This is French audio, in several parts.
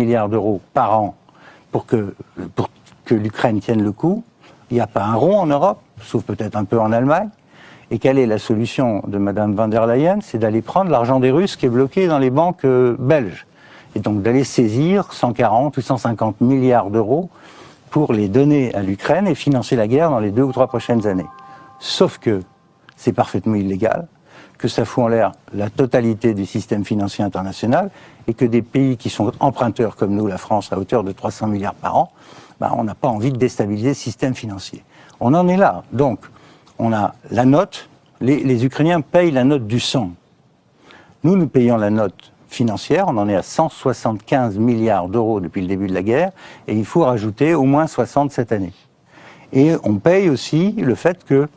milliards d'euros par an pour que l'Ukraine tienne le coup. Il n'y a pas un rond en Europe, sauf peut-être un peu en Allemagne. Et quelle est la solution de Mme von der Leyen? C'est d'aller prendre l'argent des Russes qui est bloqué dans les banques belges. Et donc d'aller saisir 140 ou 150 milliards d'euros pour les donner à l'Ukraine et financer la guerre dans les 2 ou 3 prochaines années. Sauf que c'est parfaitement illégal, que ça fout en l'air la totalité du système financier international et que des pays qui sont emprunteurs comme nous, la France, à hauteur de 300 milliards par an, on n'a pas envie de déstabiliser le système financier. On en est là. Donc, on a la note, les Ukrainiens payent la note du sang. Nous payons la note financière, on en est à 175 milliards d'euros depuis le début de la guerre, et il faut rajouter au moins 60 cette année. Et on paye aussi le fait que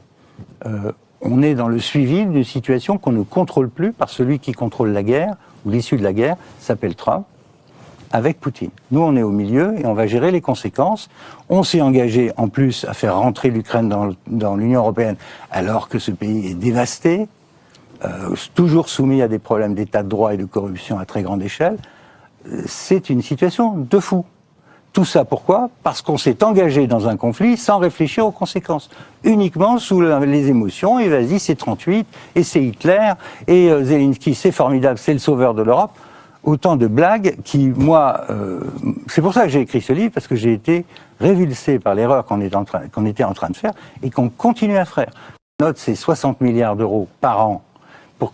on est dans le suivi d'une situation qu'on ne contrôle plus par celui qui contrôle la guerre, ou l'issue de la guerre, s'appelle Trump, avec Poutine. Nous, on est au milieu et on va gérer les conséquences. On s'est engagé, en plus, à faire rentrer l'Ukraine dans l'Union européenne, alors que ce pays est dévasté, toujours soumis à des problèmes d'état de droit et de corruption à très grande échelle. C'est une situation de fou. Tout ça, pourquoi? Parce qu'on s'est engagé dans un conflit sans réfléchir aux conséquences. Uniquement sous les émotions, et vas-y, c'est 38, et c'est Hitler, et Zelensky, c'est formidable, c'est le sauveur de l'Europe. Autant de blagues qui, moi, c'est pour ça que j'ai écrit ce livre, parce que j'ai été révulsé par l'erreur qu'on était en train de faire, et qu'on continue à faire. La note, c'est 60 milliards d'euros par an pour